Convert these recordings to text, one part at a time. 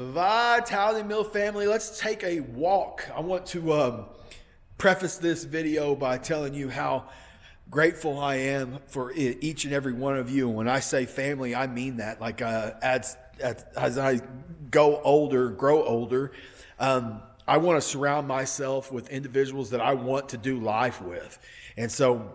Vitality Mill family, let's take a walk. I want to preface this video by telling you how grateful I am for each and every one of you. And when I say family, I mean that. Like as I grow older, I want to surround myself with individuals that I want to do life with. And so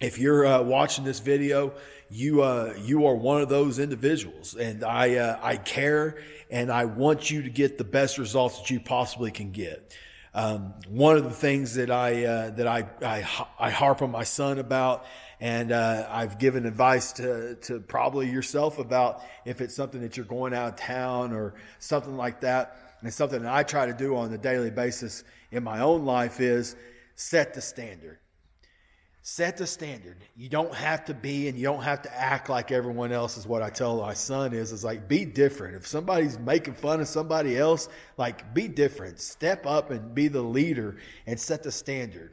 if you're watching this video, you are one of those individuals, and I care, and I want you to get the best results that you possibly can get. One of the things that I harp on my son about, and I've given advice to probably yourself about if it's something that you're going out of town or something like that, and something that I try to do on a daily basis in my own life is set the standard. Set the standard. You don't have to be and you don't have to act like everyone else is what I tell my son is like, be different. If somebody's making fun of somebody else, like, be different. Step up and be the leader and set the standard.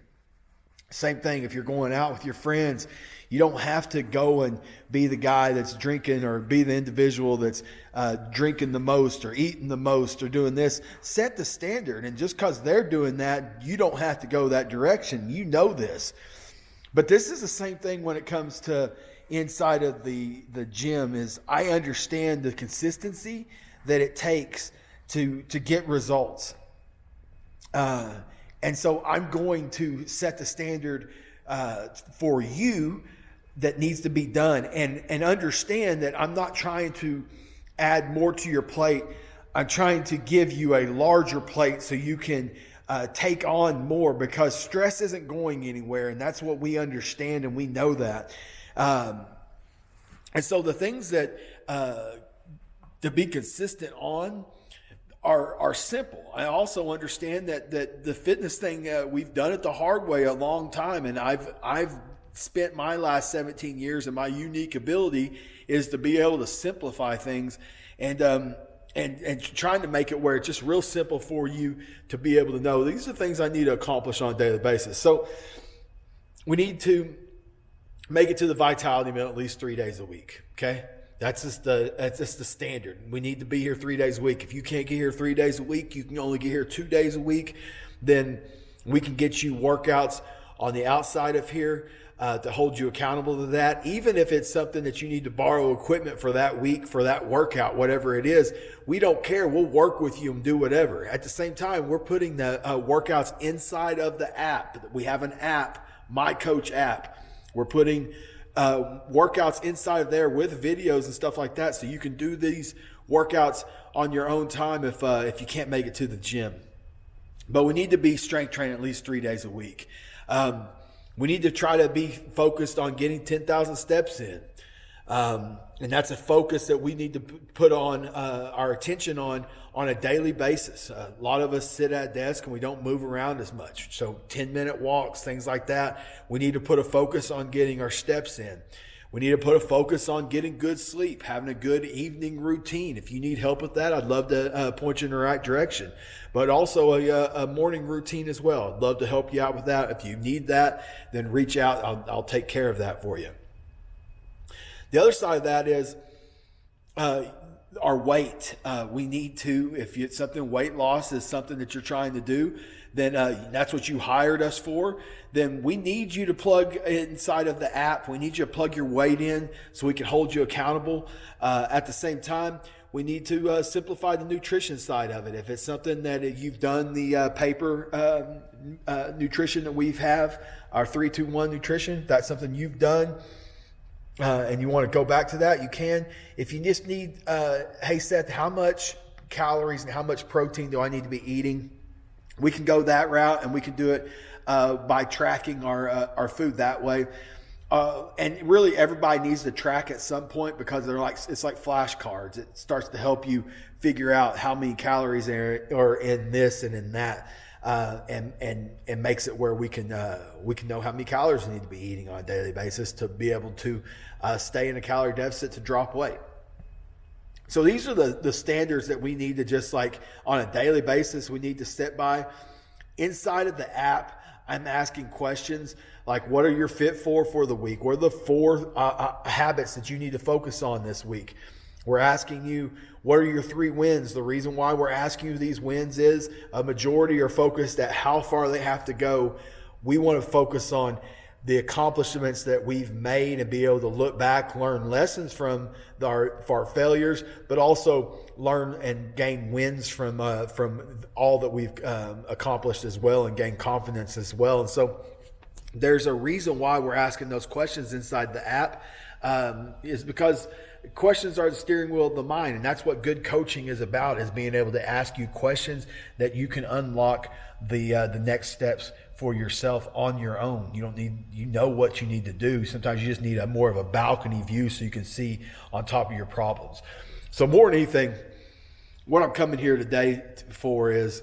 Same thing if you're going out with your friends. You don't have to go and be the guy that's drinking or be the individual that's drinking the most or eating the most or doing this. Set the standard. And just because they're doing that, you don't have to go that direction. You know this. But this is the same thing when it comes to inside of the gym. Is I understand the consistency that it takes to get results. And so I'm going to set the standard for you that needs to be done. And understand that I'm not trying to add more to your plate. I'm trying to give you a larger plate so you can take on more, because stress isn't going anywhere, and that's what we understand, and we know that. And so the things that to be consistent on are simple. I also understand that the fitness thing, we've done it the hard way a long time, and I've spent my last 17 years, and my unique ability is to be able to simplify things and trying to make it where it's just real simple for you to be able to know these are things I need to accomplish on a daily basis. So we need to make it to the Vitality Mill at least 3 days a week. Okay. That's just the standard. We need to be here 3 days a week. If you can't get here 3 days a week, you can only get here 2 days a week, then we can get you workouts on the outside of here to hold you accountable to that. Even if it's something that you need to borrow equipment for that week, for that workout, whatever it is, we don't care. We'll work with you and do whatever. At the same time, we're putting the workouts inside of the app. We have an app, My Coach app. We're putting workouts inside of there with videos and stuff like that, so you can do these workouts on your own time if you can't make it to the gym. But we need to be strength training at least 3 days a week. We need to try to be focused on getting 10,000 steps in. And that's a focus that we need to put on our attention on a daily basis. A lot of us sit at a desk and we don't move around as much. So 10-minute walks, things like that. We need to put a focus on getting our steps in. We need to put a focus on getting good sleep, having a good evening routine. If you need help with that, I'd love to point you in the right direction. But also a morning routine as well. I'd love to help you out with that. If you need that, then reach out. I'll take care of that for you. The other side of that is our weight. We need to, if it's something, weight loss is something that you're trying to do, then that's what you hired us for, then we need you to plug inside of the app. We need you to plug your weight in so we can hold you accountable. At the same time, we need to simplify the nutrition side of it. If it's something that you've done the paper nutrition that we have, our 3-2-1 nutrition, that's something you've done, and you want to go back to that, you can. If you just need, hey Seth, how much calories and how much protein do I need to be eating? We can go that route, and we can do it by tracking our food that way. And really, everybody needs to track at some point, because it's like flashcards. It starts to help you figure out how many calories are in this and in that, and makes it where we can know how many calories we need to be eating on a daily basis to be able to stay in a calorie deficit to drop weight. So these are the standards that we need to just, like, on a daily basis, we need to sit by. Inside of the app, I'm asking questions like, what are your fit for the week? What are the 4 habits that you need to focus on this week? We're asking you, what are your 3 wins? The reason why we're asking you these wins is a majority are focused at how far they have to go. We want to focus on the accomplishments that we've made and be able to look back, learn lessons from our failures, but also learn and gain wins from all that we've accomplished as well, and gain confidence as well. And so there's a reason why we're asking those questions inside the app, is because questions are the steering wheel of the mind, and that's what good coaching is about, is being able to ask you questions that you can unlock the next steps for yourself on your own. You know what you need to do. Sometimes you just need more of a balcony view so you can see on top of your problems. So more than anything, what I'm coming here today for is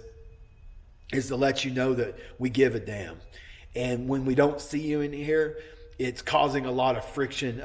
to let you know that we give a damn. And when we don't see you in here, it's causing a lot of friction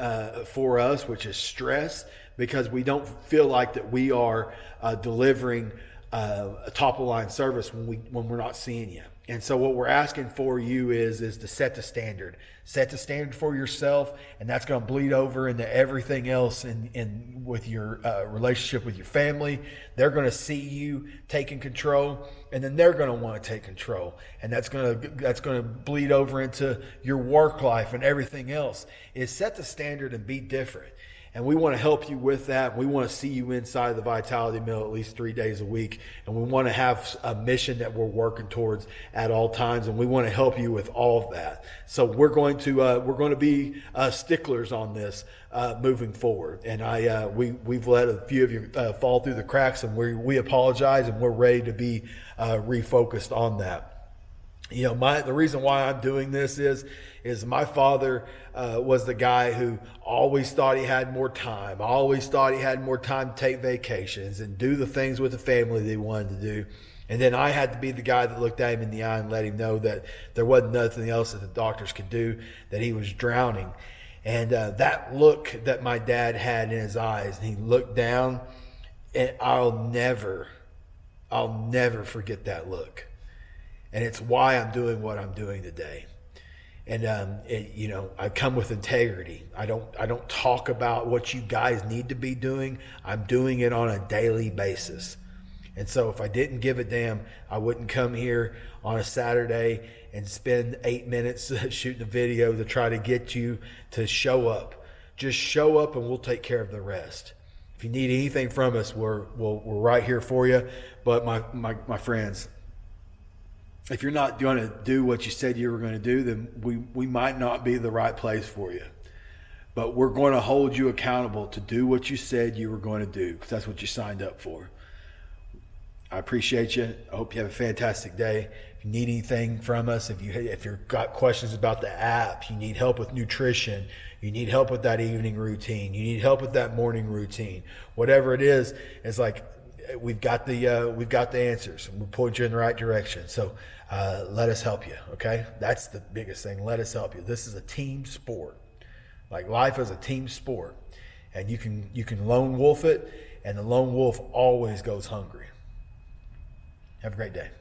for us, which is stress, because we don't feel like that we are delivering a top of line service when we're not seeing you. And so what we're asking for you is to set the standard. Set the standard for yourself, and that's going to bleed over into everything else in with your relationship with your family. They're going to see you taking control, and then they're going to want to take control. And that's going to bleed over into your work life and everything else. Is set the standard and be different. And we want to help you with that. We want to see you inside the Vitality Mill at least 3 days a week. And we want to have a mission that we're working towards at all times. And we want to help you with all of that. So we're going to be sticklers on this moving forward. And we've let a few of you fall through the cracks, and we apologize, and we're ready to be refocused on that. The reason why I'm doing this is my father was the guy who always thought he had more time. Always thought he had more time to take vacations and do the things with the family that he wanted to do. And then I had to be the guy that looked at him in the eye and let him know that there wasn't nothing else that the doctors could do, that he was drowning. And that look that my dad had in his eyes, and he looked down, and I'll never forget that look. And it's why I'm doing what I'm doing today. And I come with integrity. I don't talk about what you guys need to be doing. I'm doing it on a daily basis. And so if I didn't give a damn, I wouldn't come here on a Saturday and spend 8 minutes shooting a video to try to get you to show up. Just show up, and we'll take care of the rest. If you need anything from us, we're right here for you. But my friends, if you're not going to do what you said you were going to do, then we might not be the right place for you. But we're going to hold you accountable to do what you said you were going to do, because that's what you signed up for. I appreciate you. I hope you have a fantastic day. If you need anything from us, if you've got questions about the app, you need help with nutrition, you need help with that evening routine, you need help with that morning routine, whatever it is, it's like we've got the answers, and we'll point you in the right direction. So let us help you. Okay, that's the biggest thing. Let us help you. This is a team sport. Like, life is a team sport, and you can lone wolf it, and the lone wolf always goes hungry. Have a great day.